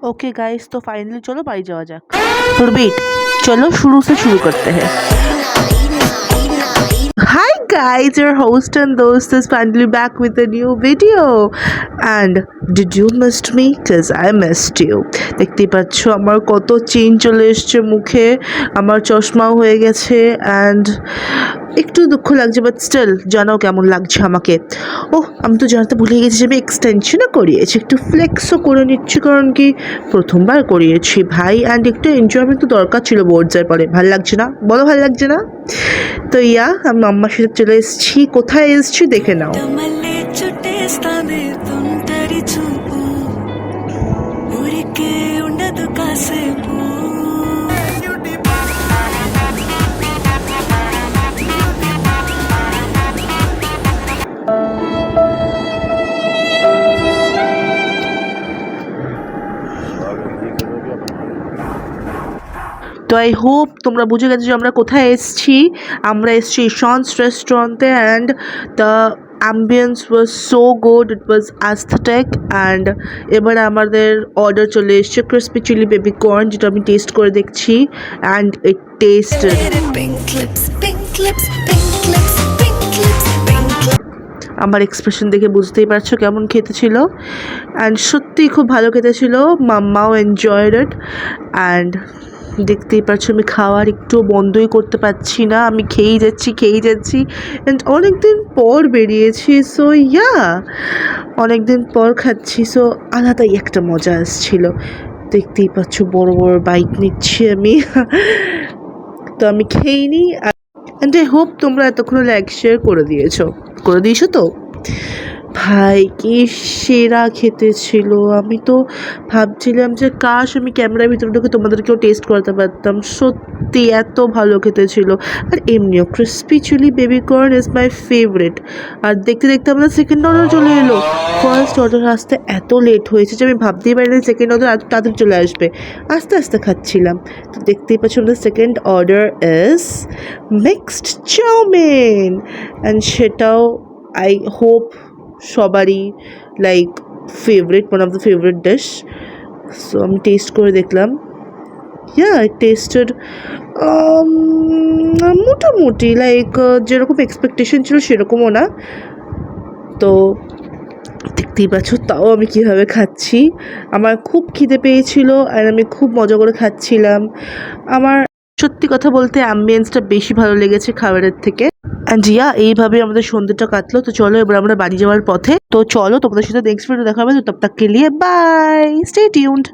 Okay guys, तो finally चलो by जावा जाक। रिपीट, चलो शुरू से शुरू करते हैं। Hi guys, your host and host is finally back with a new video. And did you missed me? Cause I missed you. দেখতেই পাচ্ছ আমার কত চেঞ্জ চলে এসছে মুখে, আমার চশমাও হয়ে গেছে অ্যান্ড একটু দুঃখ লাগছে, বাট স্টিল জানাও কেমন লাগছে আমাকে। আমি তো জানাতে ভুলে গেছি যে আমি এক্সটেনশনও করিয়েছি, একটু ফ্লেক্সও করে নিচ্ছি, কারণ কি প্রথমবার করিয়েছি ভাই, অ্যান্ড একটু এনজয়মেন্ট তো দরকার ছিল বোর্ডসের পরে। ভালো লাগছে না? বলো ভালো লাগছে না? তো আমি আম্মার সাথে চলে এসেছি। কোথায় এসেছি দেখে নাও। তো আই হোপ তোমরা বুঝে গেছো যে আমরা কোথায় এসেছি। আমরা এসেছি ঈশানস রেস্টুরেন্টে and the ambience was so good, it was aesthetic. And এবার আমাদের অর্ডার চলে এসছে ক্রিসপি চিলি বেবি কর্ন, যেটা আমি টেস্ট করে দেখছি অ্যান্ড ইট টেস্টেড। আমার এক্সপ্রেশন দেখে বুঝতেই পারছো কেমন খেতে ছিল, অ্যান্ড সত্যিই খুব ভালো খেতে ছিল। মাম্মাও এনজয়েড ইট অ্যান্ড দেখতেই পাচ্ছ আমি খাওয়ার একটু বন্ধই করতে পারছি না, আমি খেয়েই যাচ্ছি অ্যান্ড অনেক দিন পর বেরিয়েছি, সো অনেক দিন পর খাচ্ছি, সো আলাদাই একটা মজা আসছিল। দেখতেই পাচ্ছ বড় বড় বাইক নিচ্ছি আমি তো আমি খেয়ে নিই। অ্যান্ড আই হোপ তোমরা এতক্ষণ লাইক শেয়ার করে দিয়েছো তো। ভাই কি সেরা খেতে ছিল! আমি তো ভাবছিলাম যে কাশ আমি ক্যামেরার ভিতরে ঢুকে তোমাদেরকেও টেস্ট করাতে পারতাম, সত্যি এত ভালো খেতে ছিল। আর এমনিও crispy chilli baby corn is my favourite. আর দেখতে দেখতে আমাদের সেকেন্ড অর্ডার চলে এলো। ফার্স্ট অর্ডার আসতে এত লেট হয়েছে যে আমি ভাবতেই পারিনি সেকেন্ড অর্ডার এত তাড়াতাড়ি চলে আসবে। আস্তে আস্তে খাচ্ছিলাম, তো দেখতেই পাচ্ছি আমাদের second order is mixed chowmein, and সেটাও আই হোপ সবারই like favourite, one of the favourite dish. So আমি টেস্ট করে দেখলাম, ইট টেস্টেড মোটামুটি লাইক যেরকম এক্সপেকটেশন ছিল সেরকমও না। তো দেখতেই পাচ্ছ তাও আমি কীভাবে খাচ্ছি। আমার খুব খিদে পেয়েছিল আর আমি খুব মজা করে খাচ্ছিলাম। আমার সত্যি কথা বলতে অ্যাম্বিয়েন্সটা বেশি ভালো লেগেছে খাবারের থেকে। অ্যান্ড এইভাবে আমাদের সন্ধ্যেটা কাটলো। তো চলো এবার আমরা বাড়ি যাওয়ার পথে। তো চলো তোমাদের সাথে নেক্সট ভিডিও দেখা হবে। তো তব তক কে লিয়ে বাই, স্টে টিউনড।